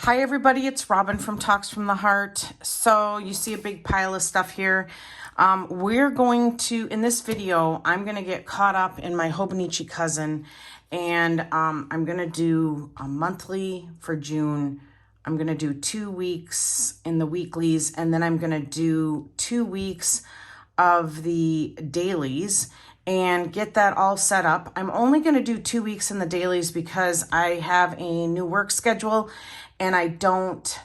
Hi everybody, it's Robin from Talks from the Heart. So you see a big pile of stuff here. We're going to, in this video, I'm going to get caught up in my Hobonichi cousin, and I'm going to do a monthly for June. I'm going to do 2 weeks in the weeklies, and then I'm going to do 2 weeks of the dailies and get that all set up. I'm only going to do 2 weeks in the dailies because I have a new work schedule and I don't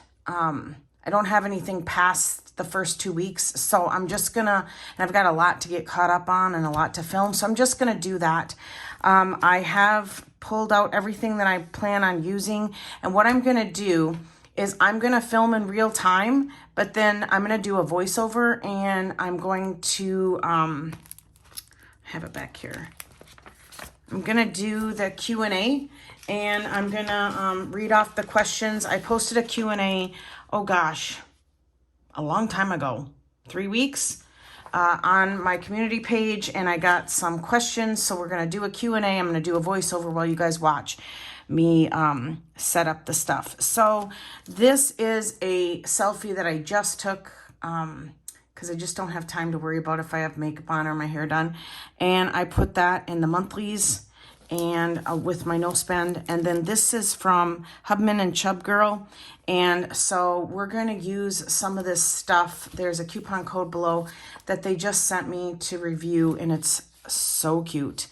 have anything past the first 2 weeks. So I'm just gonna, and I've got a lot to get caught up on and a lot to film. So I'm just gonna do that. I have pulled out everything that I plan on using. And what I'm gonna do is I'm gonna film in real time, but then I'm gonna do a voiceover, and I'm going to, have it back here. I'm gonna do the Q&A, and I'm gonna read off the questions. I posted a Q&A, oh gosh, a long time ago, 3 weeks, on my community page, and I got some questions. So we're gonna do a Q&A. I'm gonna do a voiceover while you guys watch me set up the stuff. So this is a selfie that I just took, because I just don't have time to worry about if I have makeup on or my hair done. And I put that in the monthlies and with my no spend. And then this is from Hubman and Chub Girl. And so we're going to use some of this stuff. There's a coupon code below that they just sent me to review, and it's so cute.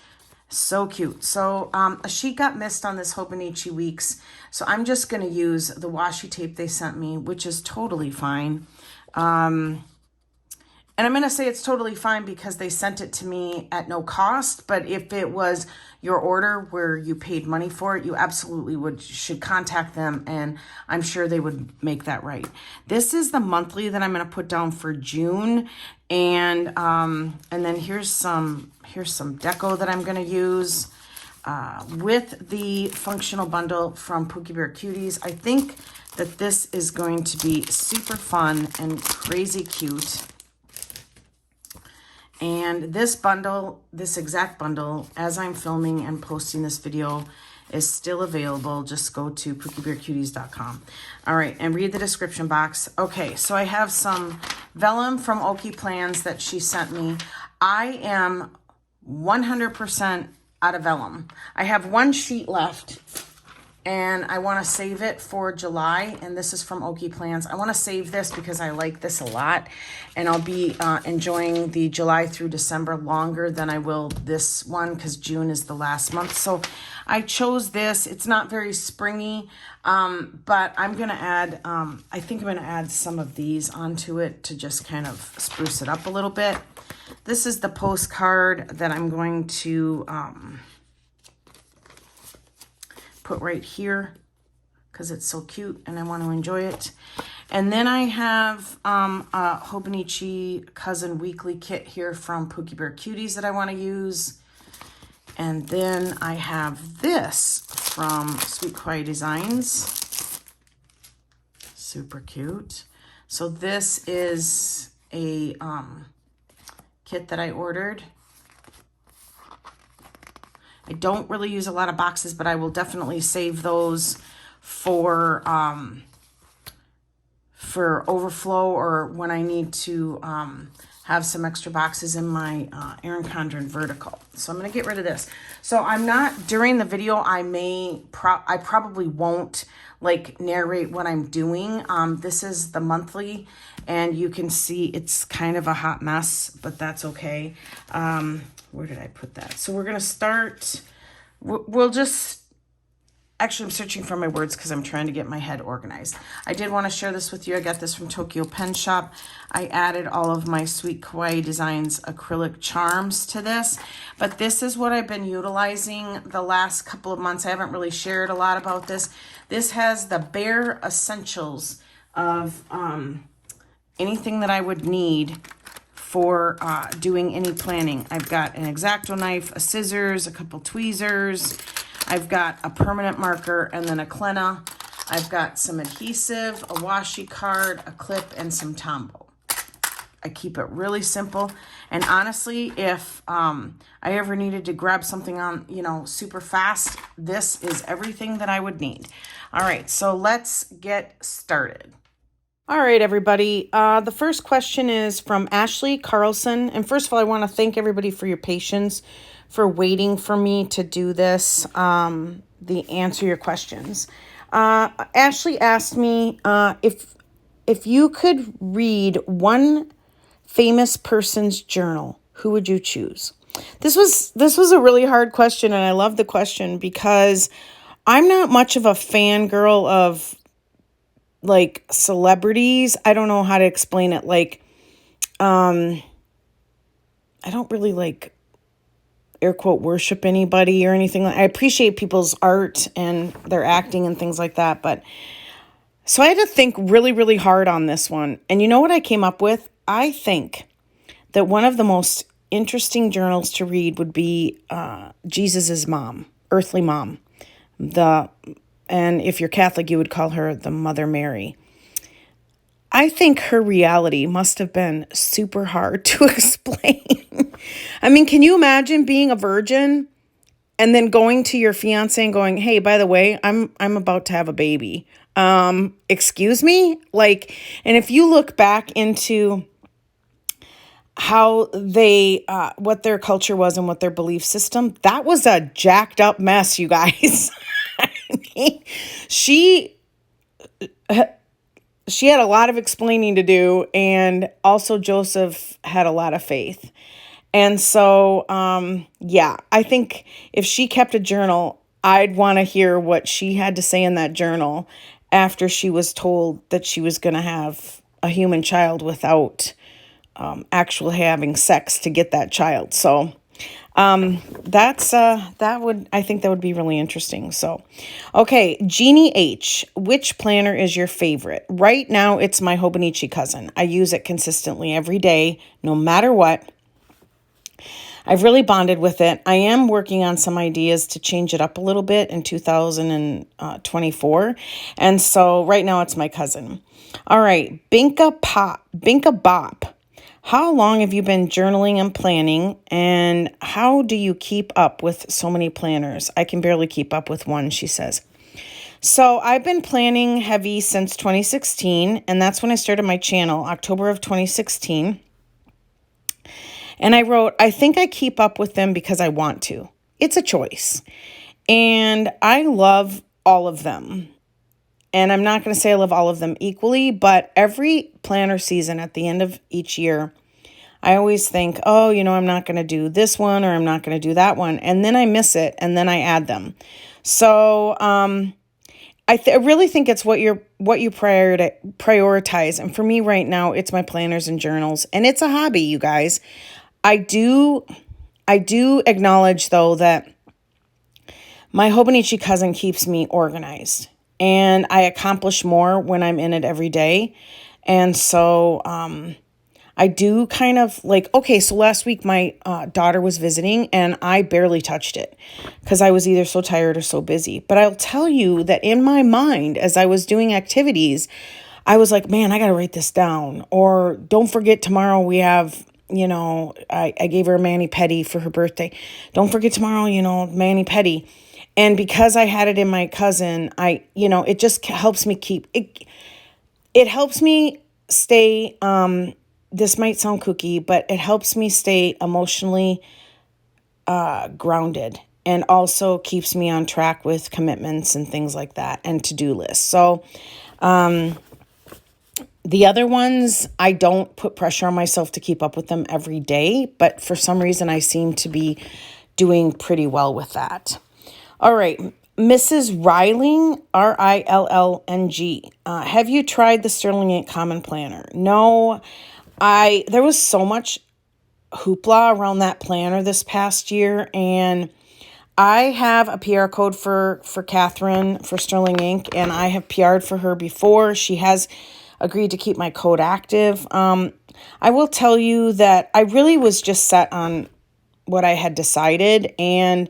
So cute. So a sheet got missed on this Hobonichi Weeks. So I'm just going to use the washi tape they sent me, which is totally fine. And I'm going to say it's totally fine because they sent it to me at no cost. But if it was your order where you paid money for it, you absolutely should contact them, and I'm sure they would make that right. This is the monthly that I'm going to put down for June, and then here's some deco that I'm going to use with the functional bundle from Pookie Bear Cuties. I think that this is going to be super fun and crazy cute. And this bundle, this exact bundle, as I'm filming and posting this video, is still available. Just go to pookiebearcuties.com. All right, and read the description box. Okay, so I have some vellum from Oki Plans that she sent me. I am 100% out of vellum. I have one sheet left, and I want to save it for July, and this is from Oki Plans. I want to save this because I like this a lot, and I'll be enjoying the July through December longer than I will this one because June is the last month. So I chose this. It's not very springy, but I'm going to add, I think I'm going to add some of these onto it to just kind of spruce it up a little bit. This is the postcard that I'm going to put right here because it's so cute and I want to enjoy it. And then I have a Hobonichi Cousin Weekly Kit here from Pookie Bear Cuties that I want to use. And then I have this from Sweet Kawaii Designs. Super cute. So this is a kit that I ordered. I don't really use a lot of boxes, but I will definitely save those for overflow or when I need to have some extra boxes in my Erin Condren vertical. So I'm going to get rid of this. So I'm not, during the video, I probably won't like narrate what I'm doing. This is the monthly, and you can see it's kind of a hot mess, but that's okay. Where did I put that? So we're going to start, we'll just, actually I'm searching for my words because I'm trying to get my head organized. I did want to share this with you. I got this from Tokyo Pen Shop. I added all of my Sweet Kawaii Designs acrylic charms to this, but this is what I've been utilizing the last couple of months. I haven't really shared a lot about this. This has the bare essentials of anything that I would need for doing any planning. I've got an X-Acto knife, a scissors, a couple tweezers. I've got a permanent marker and then a Clenna. I've got some adhesive, a washi card, a clip, and some Tombow. I keep it really simple. And honestly, if I ever needed to grab something on, super fast, this is everything that I would need. All right, so let's get started. All right, everybody. The first question is from Ashley Carlson. And first of all, I want to thank everybody for your patience, for waiting for me to do this, the answer your questions. Ashley asked me if you could read one famous person's journal, who would you choose? This was a really hard question, and I love the question because I'm not much of a fangirl of like celebrities. I don't know how to explain it. Like, I don't really like air quote worship anybody or anything. I appreciate people's art and their acting and things like that. But so I had to think really, really hard on this one. And you know what I came up with? I think that one of the most interesting journals to read would be Jesus's mom, earthly mom. And if you're Catholic, you would call her the Mother Mary. I think her reality must have been super hard to explain. I mean, can you imagine being a virgin and then going to your fiance and going, "Hey, by the way, I'm about to have a baby." Excuse me? Like, and if you look back into how they, what their culture was and what their belief system, that was a jacked up mess, you guys. I mean, she had a lot of explaining to do, and also Joseph had a lot of faith. And so, yeah, I think if she kept a journal, I'd want to hear what she had to say in that journal after she was told that she was going to have a human child without actually having sex to get that child. So I think that would be really interesting. So, okay, Jeannie H, which planner is your favorite? Right now, it's my Hobonichi cousin. I use it consistently every day, no matter what. I've really bonded with it. I am working on some ideas to change it up a little bit in 2024. And so right now it's my cousin. All right, Binka Bop. How long have you been journaling and planning, and how do you keep up with so many planners? I can barely keep up with one, she says. So I've been planning heavy since 2016, and that's when I started my channel, October of 2016. And I wrote, I think I keep up with them because I want to. It's a choice. And I love all of them. And I'm not going to say I love all of them equally, but every planner season at the end of each year, I always think, oh, I'm not going to do this one or I'm not going to do that one. And then I miss it and then I add them. So I really think it's what you prioritize. And for me right now, it's my planners and journals. And it's a hobby, you guys. I do acknowledge, though, that my Hobonichi cousin keeps me organized. And I accomplish more when I'm in it every day. And so I do kind of like, okay, so last week my daughter was visiting and I barely touched it because I was either so tired or so busy. But I'll tell you that in my mind, as I was doing activities, I was like, man, I got to write this down. Or don't forget tomorrow we have, I gave her a mani-pedi for her birthday. Don't forget tomorrow, mani-pedi. And because I had it in my cousin, it just helps me keep it. It helps me stay, this might sound kooky, but it helps me stay emotionally grounded, and also keeps me on track with commitments and things like that and to-do lists. So the other ones, I don't put pressure on myself to keep up with them every day, but for some reason I seem to be doing pretty well with that. All right, Mrs. Riling, Rillng. Have you tried the Sterling Ink Common Planner? No, there was so much hoopla around that planner this past year, and I have a PR code for Catherine for Sterling Ink, and I have PR'd for her before. She has agreed to keep my code active. I will tell you that I really was just set on what I had decided, and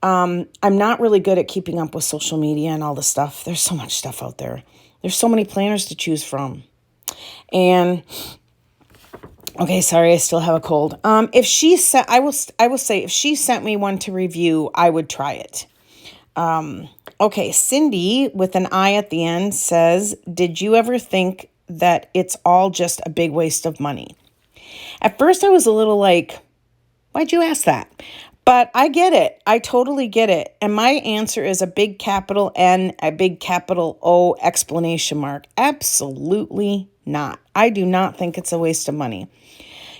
I'm not really good at keeping up with social media and all the stuff. There's so much stuff out there. There's so many planners to choose from. And Okay, sorry, I still have a cold. If she sent, I will say, if she sent me one to review, I would try it. Okay, Cindy with an I at the end says, "Did you ever think that it's all just a big waste of money?" At first, I was a little like, "Why'd you ask that?" But I get it. I totally get it. And my answer is a big capital N, a big capital O exclamation mark. Absolutely not. I do not think it's a waste of money.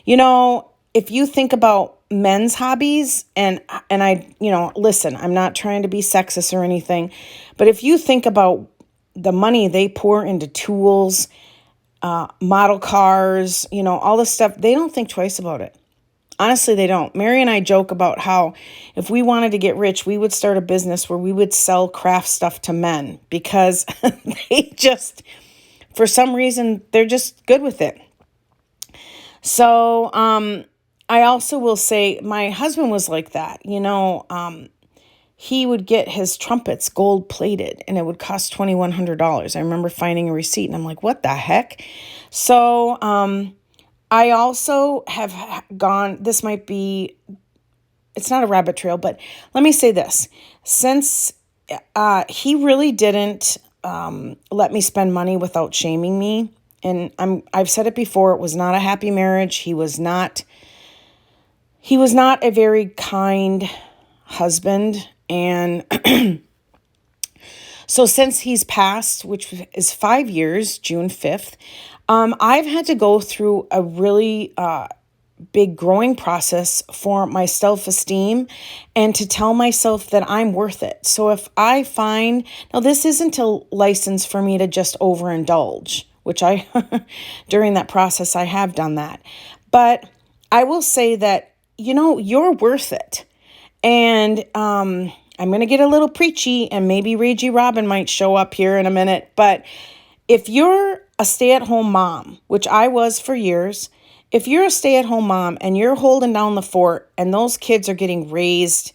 You know, if you think about men's hobbies, and I, listen, I'm not trying to be sexist or anything, but if you think about the money they pour into tools, model cars, all this stuff, they don't think twice about it. Honestly, they don't. Mary and I joke about how if we wanted to get rich, we would start a business where we would sell craft stuff to men because they just, for some reason, they're just good with it. So I also will say my husband was like that. He would get his trumpets gold plated and it would cost $2,100. I remember finding a receipt and I'm like, what the heck? So I also have gone, this might be, it's not a rabbit trail, but let me say this. Since he really didn't let me spend money without shaming me, and I've said it before, it was not a happy marriage. He was not a very kind husband. And so since he's passed, which is 5 years, June 5th, I've had to go through a really big growing process for my self-esteem and to tell myself that I'm worth it. So if I find, now this isn't a license for me to just overindulge, which I, during that process, I have done that. But I will say that, you're worth it. And I'm going to get a little preachy and maybe Ragey Robin might show up here in a minute. But if you're a stay-at-home mom, which I was for years, if you're a stay-at-home mom and you're holding down the fort and those kids are getting raised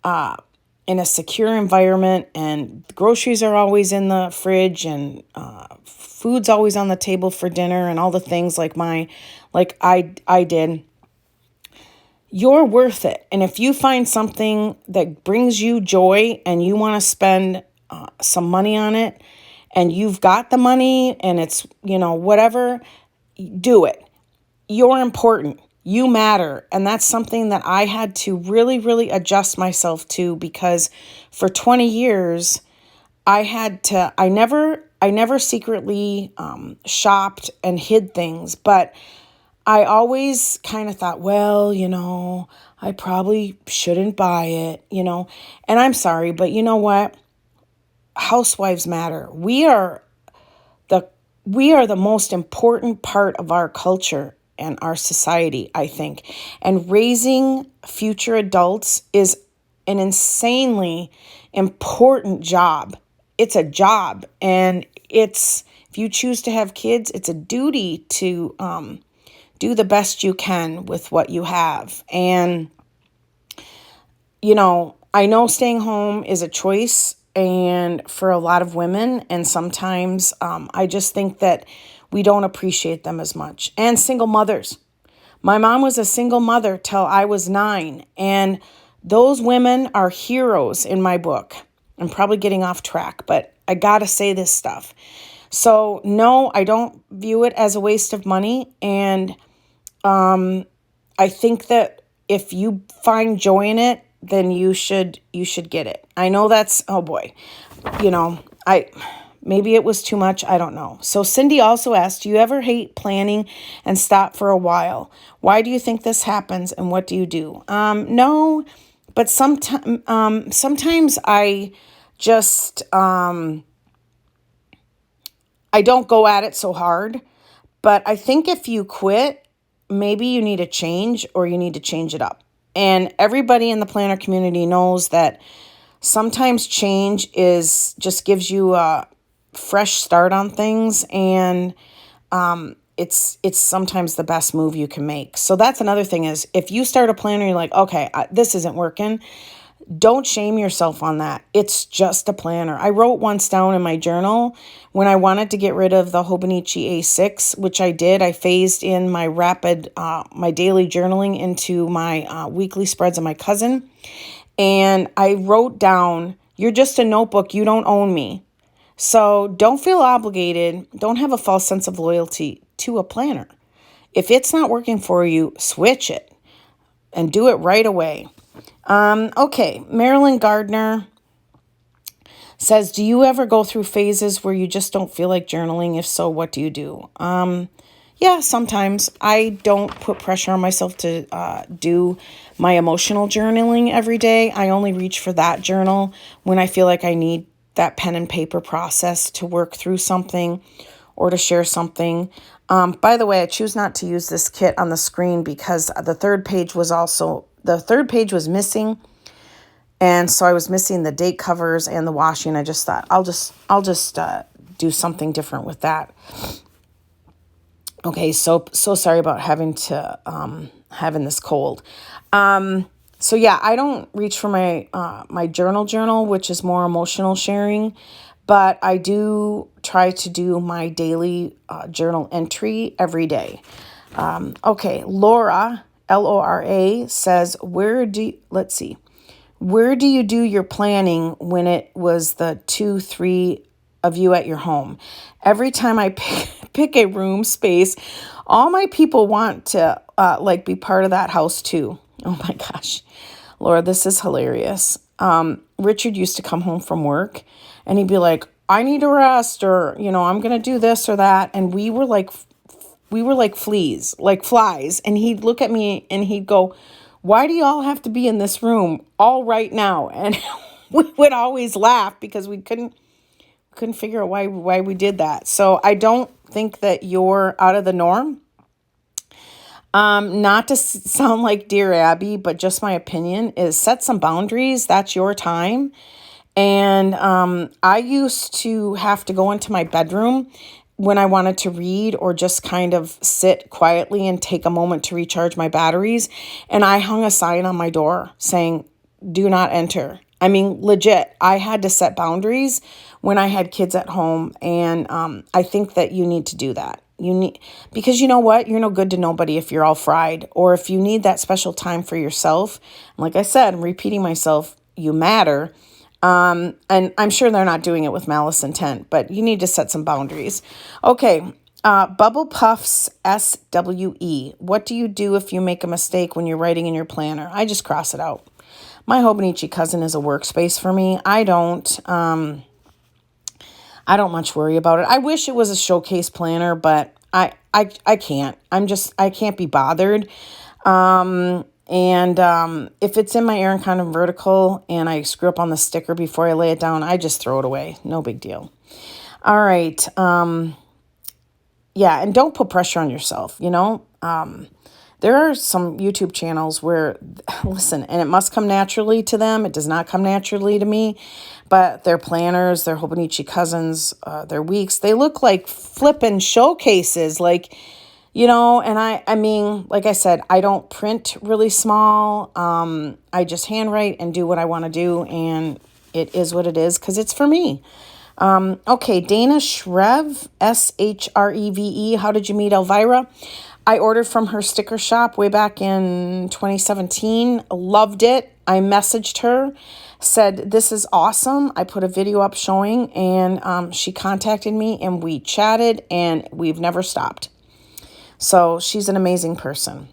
in a secure environment and groceries are always in the fridge and food's always on the table for dinner and all the things like I did, you're worth it. And if you find something that brings you joy and you want to spend some money on it and you've got the money and it's, whatever, do it. You're important. You matter. And that's something that I had to really, really adjust myself to because for 20 years, I never secretly shopped and hid things, but I always kind of thought, well, I probably shouldn't buy it, and I'm sorry, but you know what? Housewives matter. We are the most important part of our culture and our society, I think. And raising future adults is an insanely important job. It's a job, and if you choose to have kids, it's a duty to do the best you can with what you have. And, I know staying home is a choice and for a lot of women. And sometimes I just think that we don't appreciate them as much. And single mothers. My mom was a single mother till I was 9. And those women are heroes in my book. I'm probably getting off track, but I got to say this stuff. So no, I don't view it as a waste of money. And I think that if you find joy in it, then you should get it. I know that's, oh boy, maybe it was too much. I don't know. So Cindy also asked, do you ever hate planning and stop for a while? Why do you think this happens and what do you do? No, but sometimes I just, I don't go at it so hard, but I think if you quit, maybe you need a change or you need to change it up. And everybody in the planner community knows that sometimes change just gives you a fresh start on things, and it's sometimes the best move you can make. So that's another thing is if you start a planner, you're like, okay, this isn't working. Don't shame yourself on that. It's just a planner. I wrote once down in my journal when I wanted to get rid of the Hobonichi A6, which I did. I phased in my my daily journaling into my weekly spreads of my cousin. And I wrote down, you're just a notebook. You don't own me. So don't feel obligated. Don't have a false sense of loyalty to a planner. If it's not working for you, switch it and do it right away. Okay, Marilyn Gardner says, do you ever go through phases where you just don't feel like journaling? If so, what do you do? Yeah, sometimes. I don't put pressure on myself to do my emotional journaling every day. I only reach for that journal when I feel like I need that pen and paper process to work through something or to share something. By the way, I choose not to use this kit on the screen because the third page was missing. And so I was missing the date covers and the washi, and I just thought I'll just do something different with that. Okay, so sorry about having this cold. So yeah, I don't reach for my my journal, which is more emotional sharing, but I do try to do my daily journal entry every day. Okay, Laura, Lora, says, where do you do your planning when it was the 2-3 of you at your home? Every time I pick a room space, all my people want to be part of that house too. Oh my gosh, Laura, this is hilarious. Richard used to come home from work and he'd be like, I need a rest, or, I'm going to do this or that. And we were like flies, and he'd look at me and he'd go, why do you all have to be in this room all right now? And we would always laugh because we couldn't figure out why we did that. So I don't think that you're out of the norm. Not to sound like Dear Abby, but just my opinion is set some boundaries. That's your time. And I used to have to go into my bedroom when I wanted to read or just kind of sit quietly and take a moment to recharge my batteries. And I hung a sign on my door saying, do not enter. I mean, legit, I had to set boundaries when I had kids at home. And I think that you need to do that. Because you know what? You're no good to nobody if you're all fried, or if you need that special time for yourself. Like I said, I'm repeating myself, you matter. And I'm sure they're not doing it with malice intent, but you need to set some boundaries. Okay. Bubble Puffs SWE. What do you do if you make a mistake when you're writing in your planner? I just cross it out. My Hobonichi cousin is a workspace for me. I don't much worry about it. I wish it was a showcase planner, but I can't. I can't be bothered. And if it's in my Erin Condon vertical and I screw up on the sticker before I lay it down, I just throw it away. No big deal. All right. Yeah, and don't put pressure on yourself, There are some YouTube channels where, listen, and it must come naturally to them. It does not come naturally to me. But their planners, their Hobonichi cousins, their weeks, they look like flippin' showcases. And I mean, like I said, I don't print really small. I just handwrite and do what I want to do. And it is what it is because it's for me. Okay, Dana Shreve, Shreve. How did you meet Elvira? I ordered from her sticker shop way back in 2017. Loved it. I messaged her, said, this is awesome. I put a video up showing, and she contacted me, and we chatted, and we've never stopped. So she's an amazing person.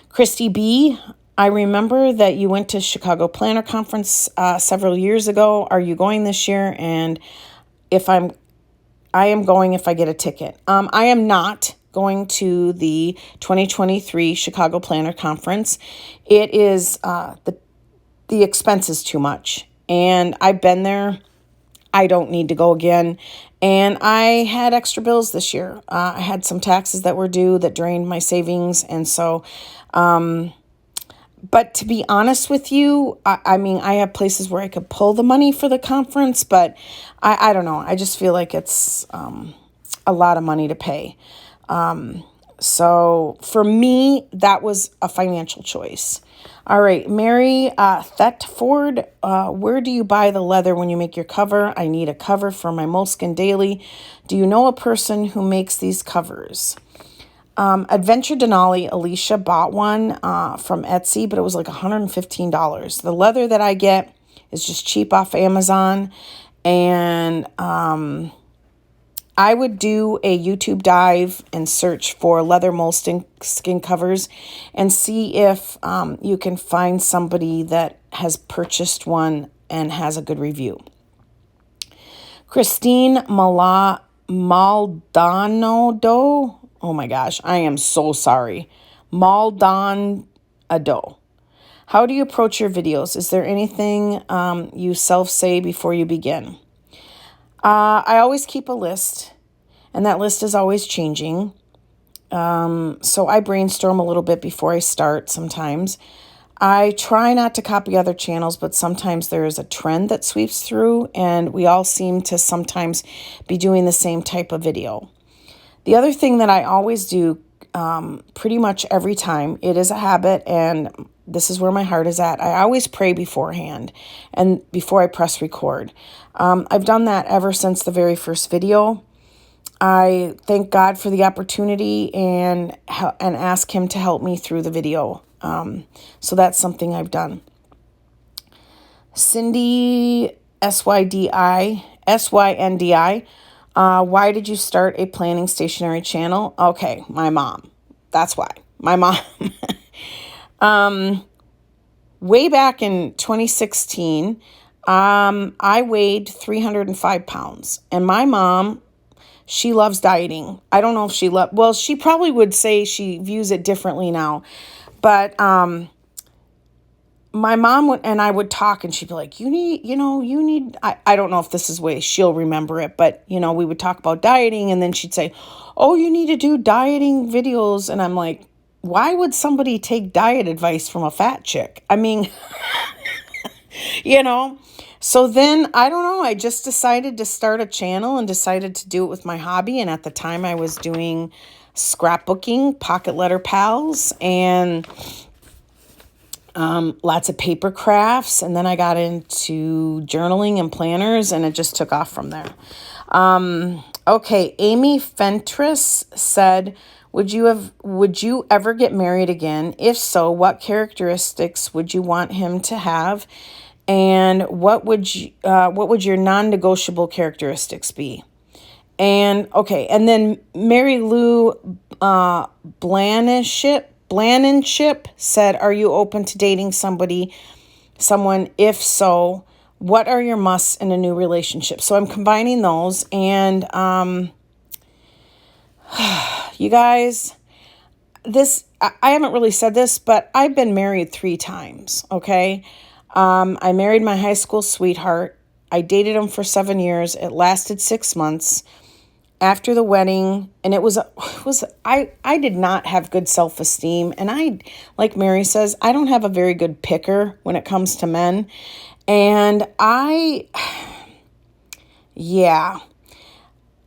Christy B., I remember that you went to Chicago Planner Conference several years ago. Are you going this year? And I am going if I get a ticket. I am not going to the 2023 Chicago Planner Conference. It is the expense is too much, and I've been there. I don't need to go again. And I had extra bills this year. I had some taxes that were due that drained my savings, and so. But to be honest with you, I mean, I have places where I could pull the money for the conference, but I don't know. I just feel like it's a lot of money to pay. So for me, that was a financial choice. All right, Mary Thetford, where do you buy the leather when you make your cover? I need a cover for my moleskin daily. Do you know a person who makes these covers? Adventure Denali, Alicia bought one from Etsy, but it was like $115. The leather that I get is just cheap off Amazon, and I would do a YouTube dive and search for leather moleskin skin covers and see if you can find somebody that has purchased one and has a good review. Christine Maldonado. Oh my gosh, I am so sorry. Maldonado. How do you approach your videos? Is there anything you self-say before you begin? I always keep a list, and that list is always changing. So I brainstorm a little bit before I start sometimes. I try not to copy other channels, but sometimes there is a trend that sweeps through, and we all seem to sometimes be doing the same type of video. The other thing that I always do pretty much every time, it is a habit, and this is where my heart is at. I always pray beforehand and before I press record. I've done that ever since the very first video. I thank God for the opportunity and ask him to help me through the video. So that's something I've done. Cindy, SYNDI, why did you start a planning stationery channel? Okay, my mom. That's why. My mom. Way back in 2016, I weighed 305 pounds. And my mom, she loves dieting. I don't know if well, she probably would say she views it differently now. But my mom and I would talk, and she'd be like, you need, I don't know if this is the way she'll remember it, but, we would talk about dieting, and then she'd say, oh, you need to do dieting videos. And I'm like, why would somebody take diet advice from a fat chick? I mean, So then, I don't know, I just decided to start a channel and decided to do it with my hobby. And at the time I was doing scrapbooking, pocket letter pals, and lots of paper crafts. And then I got into journaling and planners, and it just took off from there. Okay, Amy Fentress said, would you ever get married again? If so, what characteristics would you want him to have? And what would your non-negotiable characteristics be? And okay, and then Mary Lou Blankenship said, are you open to dating someone? If so, what are your musts in a new relationship? So I'm combining those, and you guys, I haven't really said this, but I've been married 3 times, okay? I married my high school sweetheart. I dated him for 7 years. It lasted 6 months. After the wedding, and I did not have good self-esteem, and like Mary says, I don't have a very good picker when it comes to men, and I'm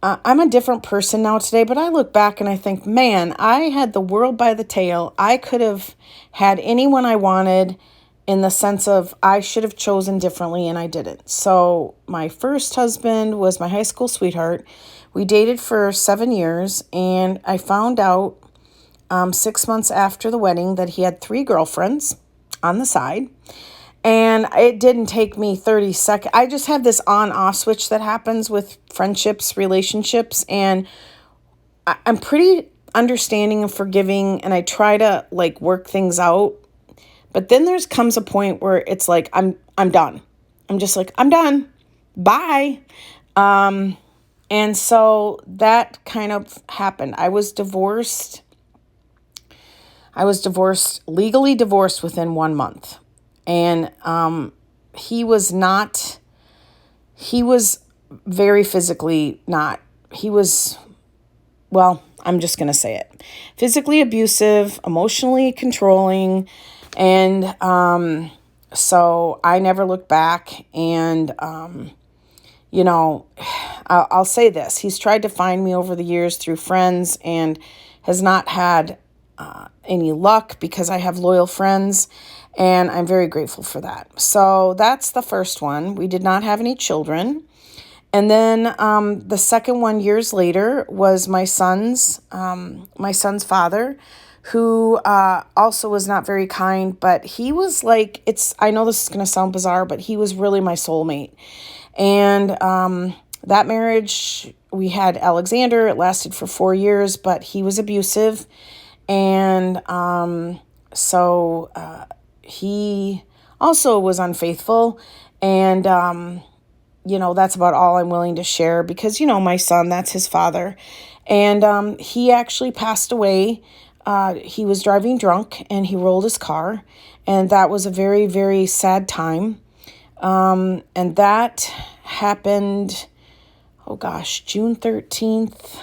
a different person now today, but I look back and I think, man, I had the world by the tail. I could have had anyone I wanted, in the sense of I should have chosen differently, and I didn't. So my first husband was my high school sweetheart. We dated for 7 years, and I found out 6 months after the wedding that he had 3 girlfriends on the side. And it didn't take me 30 seconds. I just have this on-off switch that happens with friendships, relationships, and I'm pretty understanding and forgiving, and I try to work things out. But then comes a point where it's like, I'm done. I'm just like, I'm done. Bye. And so that kind of happened. I was divorced, legally divorced within 1 month. And he was very physically not, I'm just going to say it. Physically abusive, emotionally controlling. And so I never looked back. And, I'll say this. He's tried to find me over the years through friends and has not had any luck because I have loyal friends, and I'm very grateful for that. So that's the first one. We did not have any children. And then the second one years later was my son's father, who also was not very kind, but he was like, I know this is going to sound bizarre, but he was really my soulmate. And that marriage, we had Alexander. It lasted for 4 years, but he was abusive. And so he also was unfaithful. And, that's about all I'm willing to share because, my son, that's his father. And he actually passed away. He was driving drunk and he rolled his car. And that was a very, very sad time. And that happened, June 13th,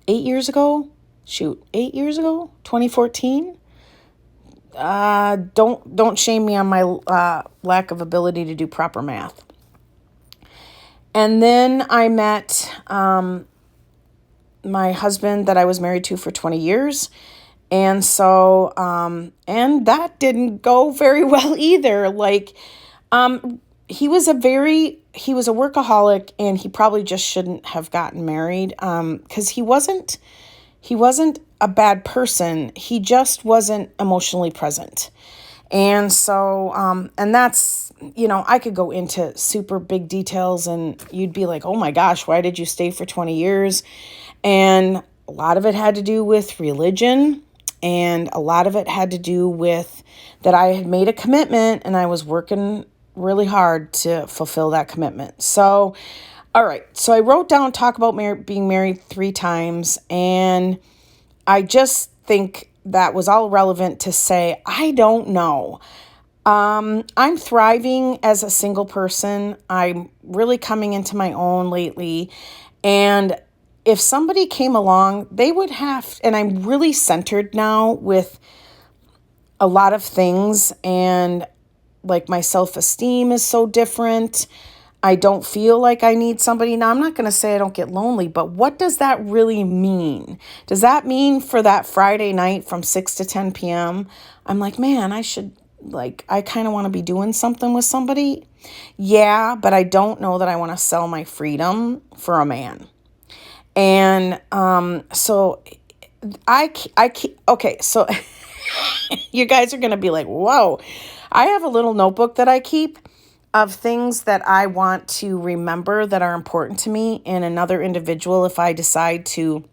8 years ago. 8 years ago, 2014. Don't shame me on my lack of ability to do proper math. And then I met my husband that I was married to for 20 years. And so, and that didn't go very well either. He was a workaholic, and he probably just shouldn't have gotten married. Cause he wasn't a bad person. He just wasn't emotionally present. And so, and that's, I could go into super big details and you'd be like, oh my gosh, why did you stay for 20 years? And a lot of it had to do with religion. And a lot of it had to do with that I had made a commitment and I was working really hard to fulfill that commitment. So, all right. So I wrote down, talk about being married 3 times. And I just think that was all relevant to say, I don't know. I'm thriving as a single person. I'm really coming into my own lately. And if somebody came along, they would have, and I'm really centered now with a lot of things. And like my self-esteem is so different. I don't feel like I need somebody. Now, I'm not going to say I don't get lonely, but what does that really mean? Does that mean for that Friday night from 6 to 10 p.m., I'm like, man, I kind of want to be doing something with somebody. Yeah, but I don't know that I want to sell my freedom for a man. And so okay, so you guys are going to be like, whoa. I have a little notebook that I keep of things that I want to remember that are important to me in another individual if I decide to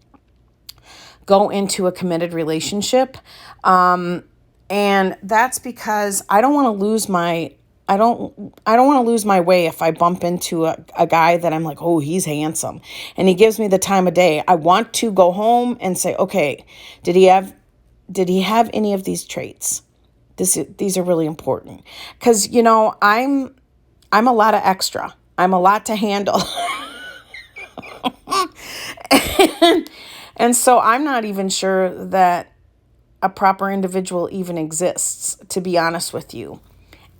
go into a committed relationship. And that's because I don't want to lose my I don't want to lose my way if I bump into a guy that I'm like, oh, he's handsome, and he gives me the time of day. I want to go home and say, okay, did he have any of these traits? These are really important because I'm a lot of extra. I'm a lot to handle. and so I'm not even sure that a proper individual even exists, to be honest with you.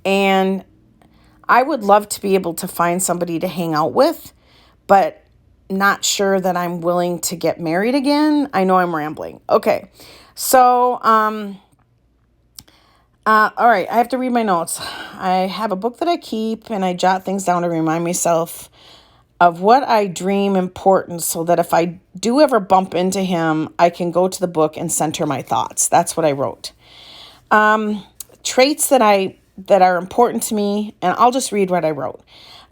And I would love to be able to find somebody to hang out with, but not sure that I'm willing to get married again. I know I'm rambling. Okay. So, all right. I have to read my notes. I have a book that I keep and I jot things down to remind myself of what I dream important so that if I do ever bump into him, I can go to the book and center my thoughts. That's what I wrote. Traits that are important to me, and I'll just read what I wrote.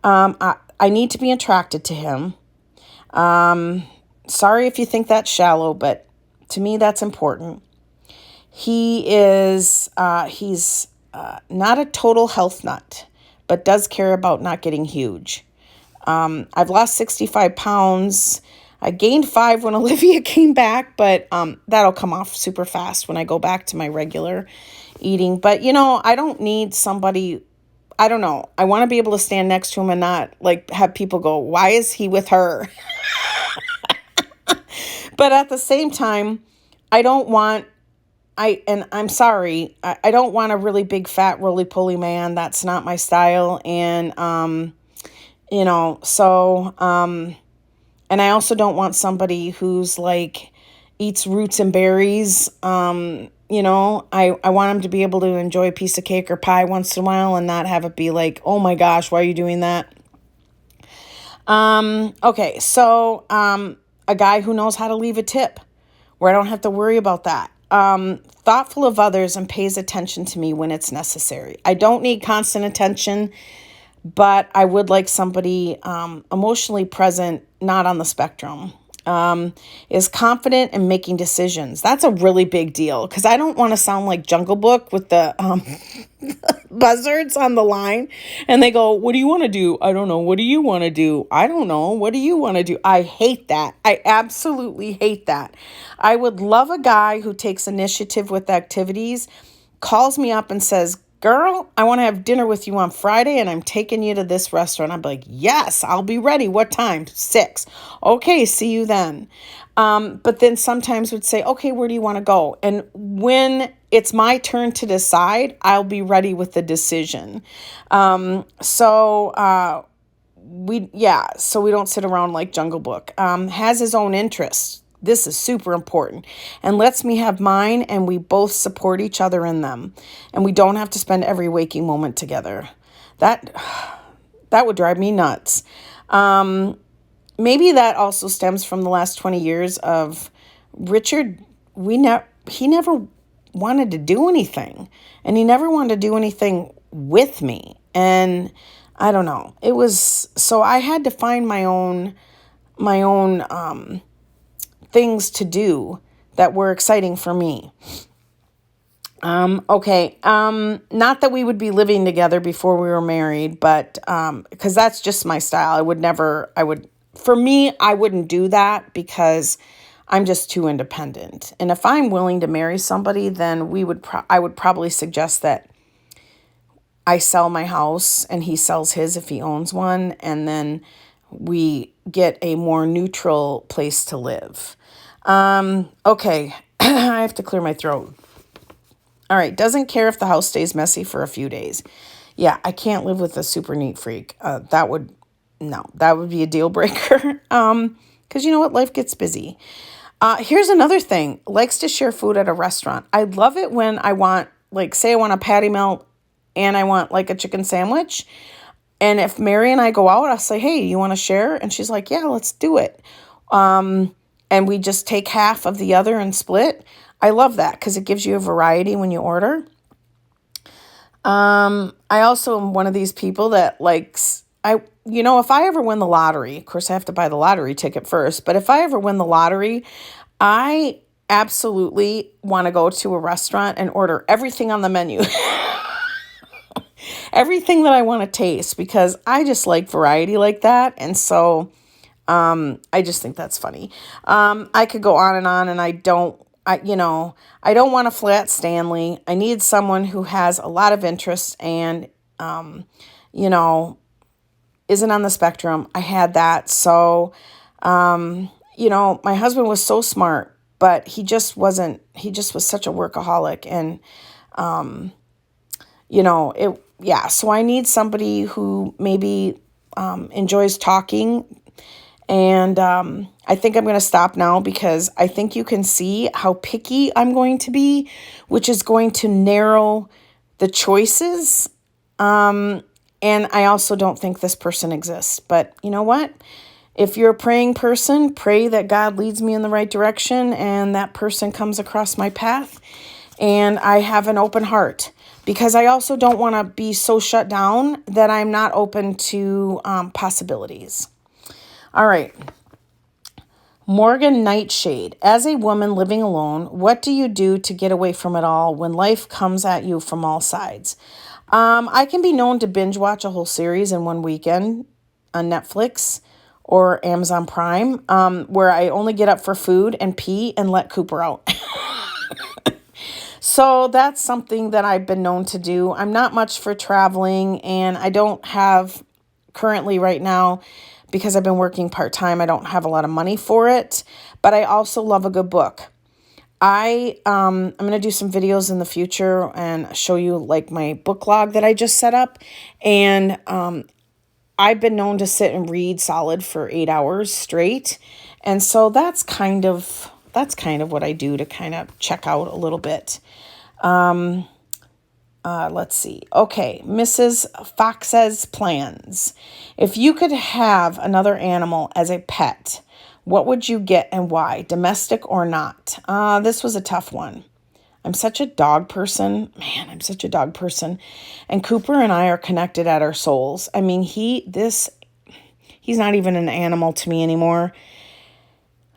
I need to be attracted to him. Sorry if you think that's shallow, but to me that's important. He's not a total health nut, but does care about not getting huge. I've lost 65 pounds. I gained 5 when Olivia came back, but that'll come off super fast when I go back to my regular eating. But, I don't need somebody, I don't know. I want to be able to stand next to him and not have people go, why is he with her? But at the same time, I don't want, I'm sorry, I don't want a really big, fat, roly-poly man. That's not my style. And, and I also don't want somebody who's eats roots and berries. You know, I want him to be able to enjoy a piece of cake or pie once in a while and not have it be like, oh my gosh, why are you doing that? Okay, so a guy who knows how to leave a tip where I don't have to worry about that. Thoughtful of others and pays attention to me when it's necessary. I don't need constant attention, but I would like somebody emotionally present, not on the spectrum. Is confident in making decisions. That's a really big deal because I don't want to sound like Jungle Book with the buzzards on the line and they go, what do you want to do? I don't know. What do you want to do? I don't know. What do you want to do? I hate that. I absolutely hate that. I would love a guy who takes initiative with activities, calls me up and says, girl, I want to have dinner with you on Friday and I'm taking you to this restaurant. I'm like, yes, I'll be ready. What time? 6. Okay, see you then. But then sometimes would say, okay, where do you want to go? And when it's my turn to decide, I'll be ready with the decision. So we don't sit around like Jungle Book. Has his own interests. This is super important and lets me have mine and we both support each other in them. And we don't have to spend every waking moment together. That would drive me nuts. Maybe that also stems from the last 20 years of Richard. He never wanted to do anything and he never wanted to do anything with me. And I don't know. So I had to find my own things to do that were exciting for me. Okay. Not that we would be living together before we were married, but, cause that's just my style. For me, I wouldn't do that because I'm just too independent. And if I'm willing to marry somebody, then I would probably suggest that I sell my house and he sells his if he owns one. And then we get a more neutral place to live. Okay. I have to clear my throat. All right. Doesn't care if the house stays messy for a few days. Yeah. I can't live with a super neat freak. That would be a deal breaker. Cause you know what? Life gets busy. Here's another thing. Likes to share food at a restaurant. I love it when I want, like, say I want a patty melt and I want like a chicken sandwich. And if Mary and I go out, I'll say, hey, you want to share? And she's like, yeah, let's do it. And we just take half of the other and split. I love that because it gives you a variety when you order. I also am one of these people that likes, if I ever win the lottery, of course I have to buy the lottery ticket first, but if I ever win the lottery, I absolutely want to go to a restaurant and order everything on the menu. Everything that I want to taste because I just like variety like that. And so I just think that's funny. I could go on and I don't want a flat Stanley. I need someone who has a lot of interest and, isn't on the spectrum. I had that. So, my husband was so smart, but he just was such a workaholic and, so I need somebody who maybe enjoys talking. And I think I'm going to stop now because I think you can see how picky I'm going to be, which is going to narrow the choices. And I also don't think this person exists. But you know what? If you're a praying person, pray that God leads me in the right direction and that person comes across my path. And I have an open heart because I also don't want to be so shut down that I'm not open to possibilities. All right. Morgan Nightshade. As a woman living alone, what do you do to get away from it all when life comes at you from all sides? I can be known to binge watch a whole series in one weekend on Netflix or Amazon Prime, where I only get up for food and pee and let Cooper out. So that's something that I've been known to do. I'm not much for traveling, and I don't have currently right now, because I've been working part-time, I don't have a lot of money for it, but I also love a good book. I'm going to do some videos in the future and show you like my book log that I just set up. And I've been known to sit and read solid for 8 hours straight. And so that's kind of that's kind of what I do to kind of check out a little bit. Let's see. Okay, Mrs. Fox's plans. If you could have another animal as a pet, what would you get and why? Domestic or not? This was a tough one. I'm such a dog person. Man, I'm such a dog person. And Cooper and I are connected at our souls. I mean, he's not even an animal to me anymore.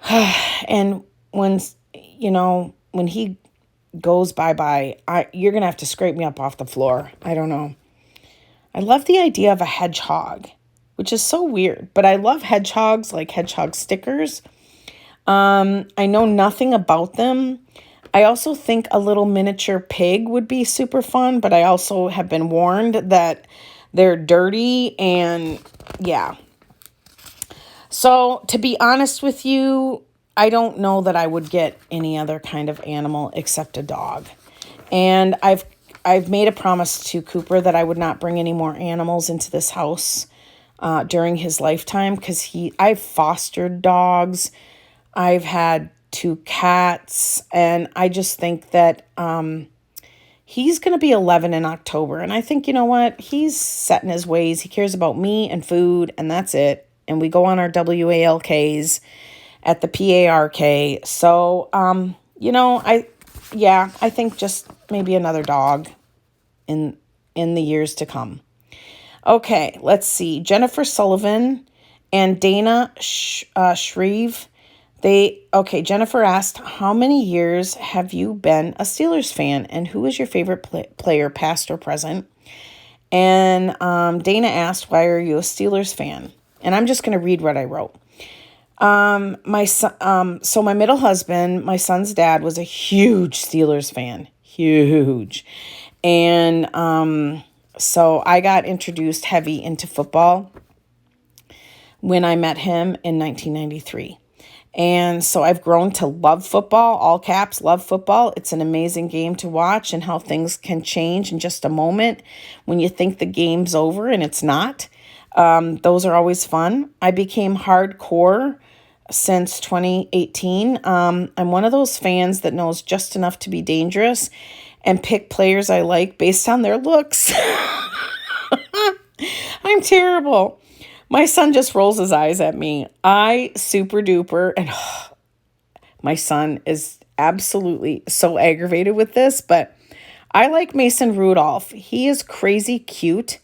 And when he goes bye-bye, you're going to have to scrape me up off the floor. I don't know. I love the idea of a hedgehog, which is so weird, but I love hedgehogs, like hedgehog stickers. I know nothing about them. I also think a little miniature pig would be super fun, but I also have been warned that they're dirty and yeah. So to be honest with you, I don't know that I would get any other kind of animal except a dog. And I've made a promise to Cooper that I would not bring any more animals into this house during his lifetime because I've fostered dogs. I've had 2 cats, and I just think that he's going to be 11 in October. And I think, you know what? He's set in his ways. He cares about me and food, and that's it. And we go on our WALKs at the PARK. So, I think just maybe another dog in the years to come. Okay, let's see. Jennifer Sullivan and Dana Shreve. Jennifer asked, how many years have you been a Steelers fan, and who is your favorite player, past or present? And Dana asked, why are you a Steelers fan? And I'm just going to read what I wrote. My son, so my middle husband, my son's dad, was a huge Steelers fan, huge. And so I got introduced heavy into football when I met him in 1993. And so I've grown to love football, all caps, love football. It's an amazing game to watch, and how things can change in just a moment when you think the game's over and it's not. Those are always fun. I became hardcore since 2018. I'm one of those fans that knows just enough to be dangerous and pick players I like based on their looks. I'm terrible. My son just rolls his eyes at me. I super duper, and my son is absolutely so aggravated with this, but I like Mason Rudolph. He is crazy cute.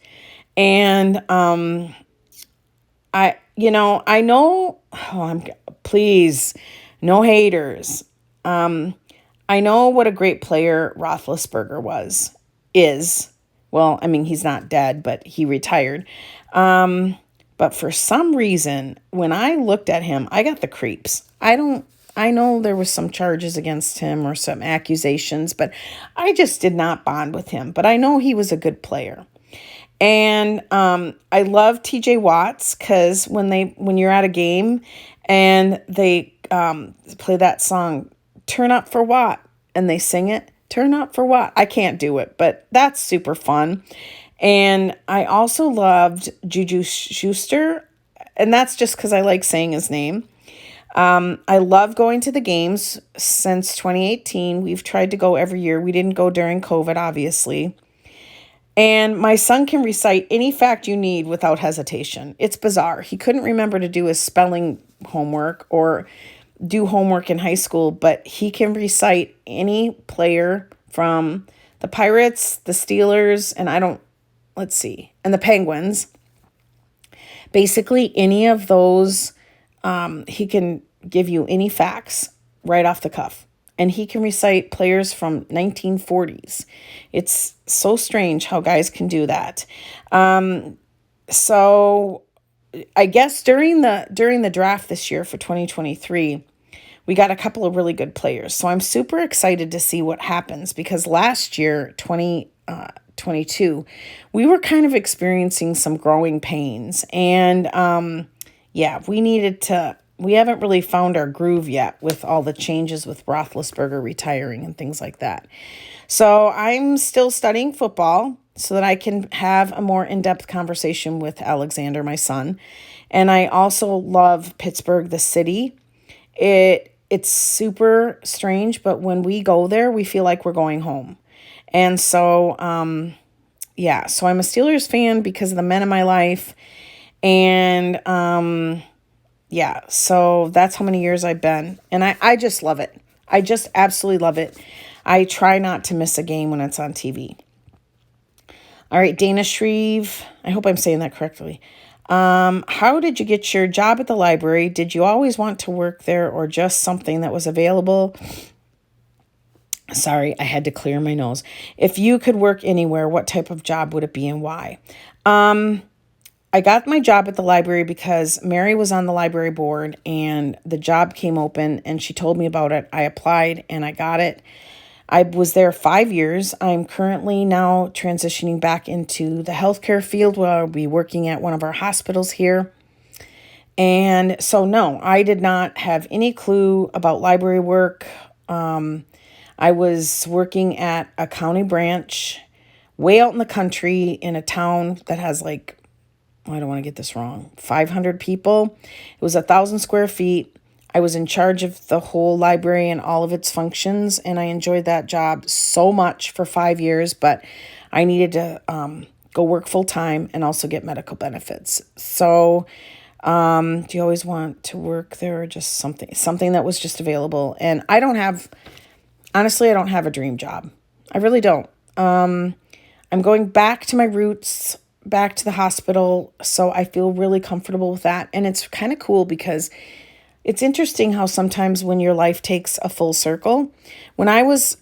And please, no haters. I know what a great player Roethlisberger is. Well, I mean, he's not dead, but he retired. But for some reason, when I looked at him, I got the creeps. I know there was some charges against him or some accusations, but I just did not bond with him. But I know he was a good player. And I love TJ Watts because when you're at a game and they play that song, Turn Up for What, and they sing it, Turn Up for What. I can't do it, but that's super fun. And I also loved Juju Schuster, and that's just because I like saying his name. I love going to the games since 2018. We've tried to go every year. We didn't go during COVID, obviously. And my son can recite any fact you need without hesitation. It's bizarre. He couldn't remember to do his spelling homework or do homework in high school, but he can recite any player from the Pirates, the Steelers, and and the Penguins. Basically, any of those, he can give you any facts right off the cuff. And he can recite players from 1940s. It's so strange how guys can do that. So I guess during the draft this year for 2023, we got a couple of really good players. So I'm super excited to see what happens because last year, 2022, we were kind of experiencing some growing pains. And we haven't really found our groove yet with all the changes with Roethlisberger retiring and things like that. So I'm still studying football so that I can have a more in-depth conversation with Alexander, my son. And I also love Pittsburgh, the city. it's super strange, but when we go there, we feel like we're going home. And so, yeah, so I'm a Steelers fan because of the men in my life. And, yeah, so that's how many years I've been. And I just love it. I just absolutely love it. I try not to miss a game when it's on TV. All right, Dana Shreve. I hope I'm saying that correctly. How did you get your job at the library? Did you always want to work there or just something that was available? Sorry, I had to clear my nose. If you could work anywhere, what type of job would it be and why? I got my job at the library because Mary was on the library board and the job came open and she told me about it. I applied and I got it. I was there 5 years. I'm currently now transitioning back into the healthcare field where I'll be working at one of our hospitals here. And so, no, I did not have any clue about library work. I was working at a county branch way out in the country in a town that has like, I don't want to get this wrong, 500 people. It was 1,000 square feet. I was in charge of the whole library and all of its functions, and I enjoyed that job so much for 5 years, but I needed to go work full time and also get medical benefits. So do you always want to work there or just something that was just available? And honestly, I don't have a dream job. I really don't. I'm going back to my roots, back to the hospital, so I feel really comfortable with that. And it's kind of cool because it's interesting how sometimes when your life takes a full circle. When I was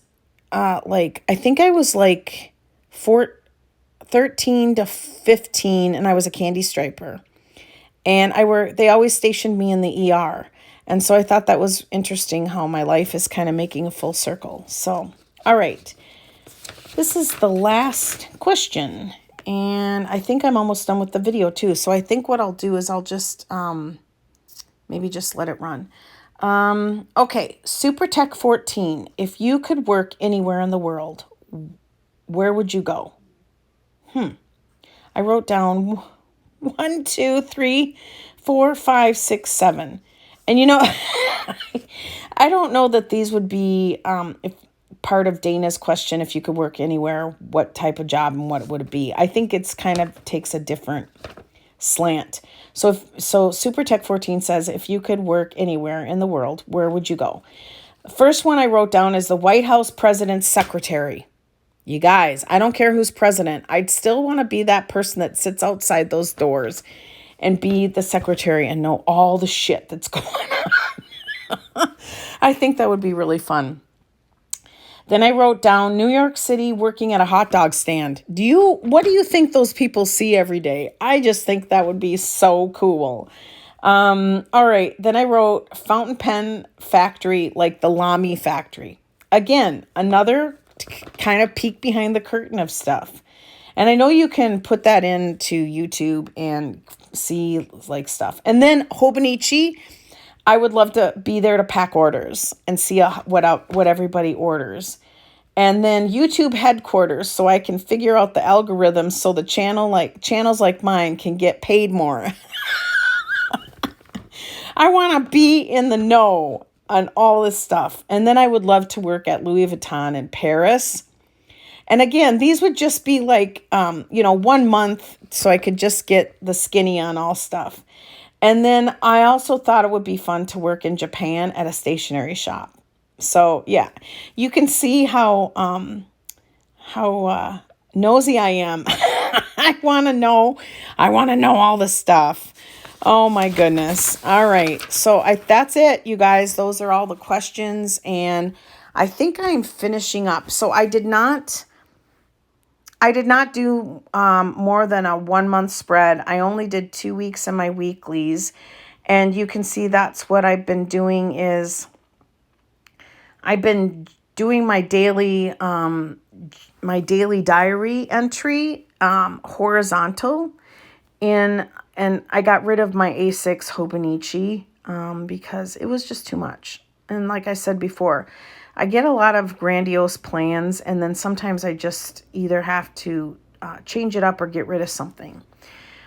I think I was like 13 to 15 and I was a candy striper. And they always stationed me in the ER. And so I thought that was interesting how my life is kind of making a full circle. So, all right. This is the last question. And I think I'm almost done with the video too. So I think what I'll do is I'll just maybe just let it run. Okay, Super Tech 14. If you could work anywhere in the world, where would you go? I wrote down 1, 2, 3, 4, 5, 6, 7. And I don't know that these would be if part of Dana's question, if you could work anywhere, what type of job and what would it be? I think it's kind of takes a different slant. So Super Tech 14 says, if you could work anywhere in the world, where would you go? The first one I wrote down is the White House president's secretary. You guys, I don't care who's president. I'd still want to be that person that sits outside those doors and be the secretary and know all the shit that's going on. I think that would be really fun. Then I wrote down New York City working at a hot dog stand. What do you think those people see every day? I just think that would be so cool. All right. Then I wrote fountain pen factory, like the Lamy factory. Again, another kind of peek behind the curtain of stuff. And I know you can put that into YouTube and see like stuff. And then Hobonichi, I would love to be there to pack orders and see what everybody orders. And then YouTube headquarters, so I can figure out the algorithms so the channels like mine can get paid more. I want to be in the know on all this stuff. And then I would love to work at Louis Vuitton in Paris. And again, these would just be like, 1 month so I could just get the skinny on all stuff. And then I also thought it would be fun to work in Japan at a stationery shop. So yeah, you can see how nosy I am. I want to know all the stuff. Oh my goodness. All right. So that's it, you guys. Those are all the questions. And I think I'm finishing up. So I did not do more than a 1 month spread. I only did 2 weeks in my weeklies. And you can see that's what I've been doing is I've been doing my daily diary entry horizontal and I got rid of my A6 Hobonichi because it was just too much. And like I said before, I get a lot of grandiose plans, and then sometimes I just either have to change it up or get rid of something.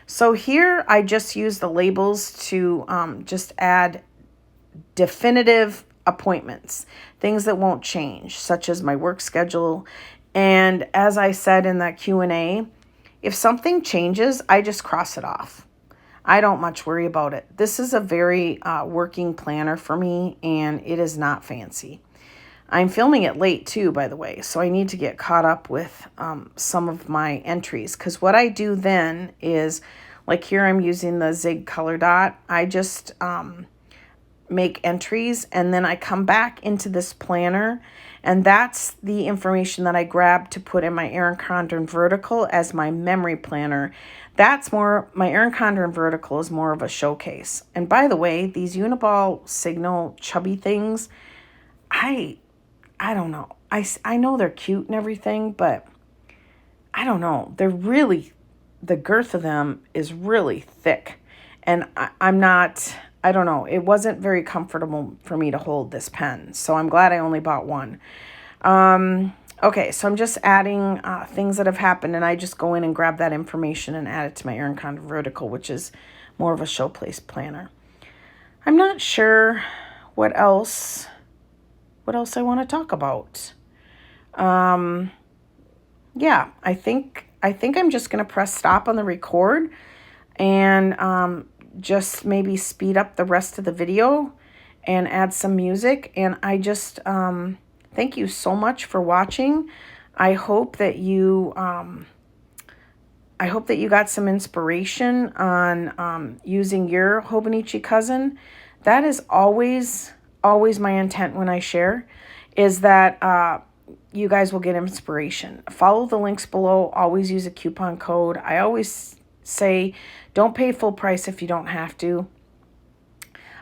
So here I just use the labels to just add definitive appointments, things that won't change, such as my work schedule. And as I said in that Q&A, if something changes, I just cross it off. I don't much worry about it. This is a very working planner for me, and it is not fancy. I'm filming it late too, by the way, so I need to get caught up with some of my entries, because what I do then is, like here I'm using the Zig color dot. I just make entries, and then I come back into this planner, and that's the information that I grab to put in my Erin Condren vertical as my memory planner. That's more, my Erin Condren vertical is more of a showcase. And by the way, these Uniball Signal chubby things, I don't know. I know they're cute and everything, but I don't know. They're really, the girth of them is really thick. And I don't know. It wasn't very comfortable for me to hold this pen. So I'm glad I only bought one. Okay, so I'm just adding things that have happened, and I just go in and grab that information and add it to my Erin Condren vertical, which is more of a showplace planner. I'm not sure what else I want to talk about. Yeah, I think I'm just going to press stop on the record and just maybe speed up the rest of the video and add some music. And I just thank you so much for watching. I hope that you got some inspiration on using your Hobonichi cousin. That is always my intent when I share, is that you guys will get inspiration. Follow the links below. Always use a coupon code. I always say, don't pay full price if you don't have to.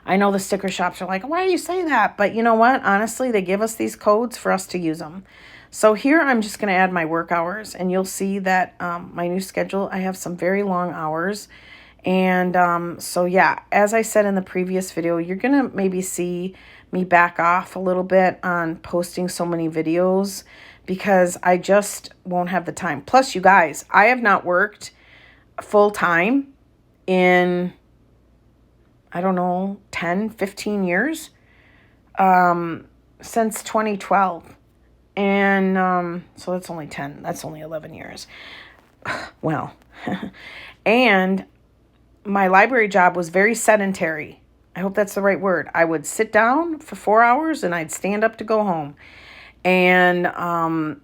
I know the sticker shops are like, why do you say that? But you know what? Honestly, they give us these codes for us to use them. So here I'm just going to add my work hours, and you'll see that my new schedule, I have some very long hours. And so yeah, as I said in the previous video, you're going to maybe see me back off a little bit on posting so many videos because I just won't have the time. Plus, you guys, I have not worked full time in, I don't know, 10, 15 years, since 2012. And so that's only 11 years. Well, and my library job was very sedentary. I hope that's the right word. I would sit down for 4 hours and I'd stand up to go home. And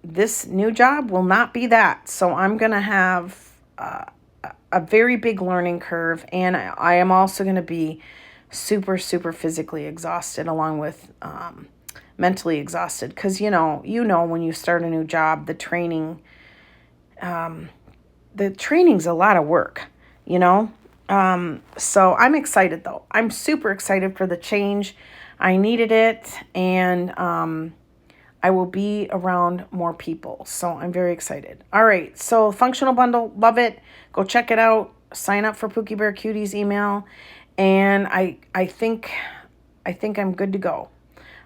this new job will not be that. So I'm going to have a very big learning curve. And I am also going to be super, super physically exhausted, along with mentally exhausted. Because, you know, when you start a new job, the training's a lot of work, you know. So I'm excited though. I'm super excited for the change. I needed it, and I will be around more people. So I'm very excited. All right. So functional bundle, love it. Go check it out. Sign up for Pookie Bear Cuties email. And I think I'm good to go.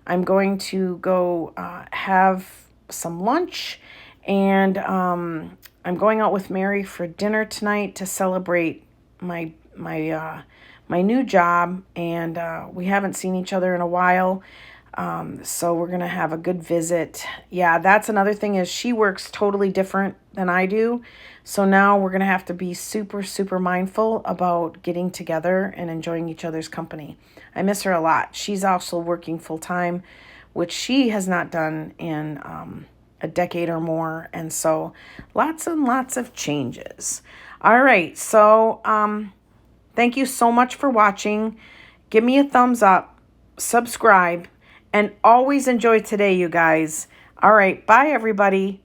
I'm going to go have some lunch, and I'm going out with Mary for dinner tonight to celebrate my new job, and we haven't seen each other in a while, so we're gonna have a good visit. Yeah, that's another thing, is she works totally different than I do, so now we're gonna have to be super, super mindful about getting together and enjoying each other's company. I miss her a lot. She's also working full-time, which she has not done in a decade or more, and so lots and lots of changes. All right, so thank you so much for watching. Give me a thumbs up, subscribe, and always enjoy today, you guys. All right, bye, everybody.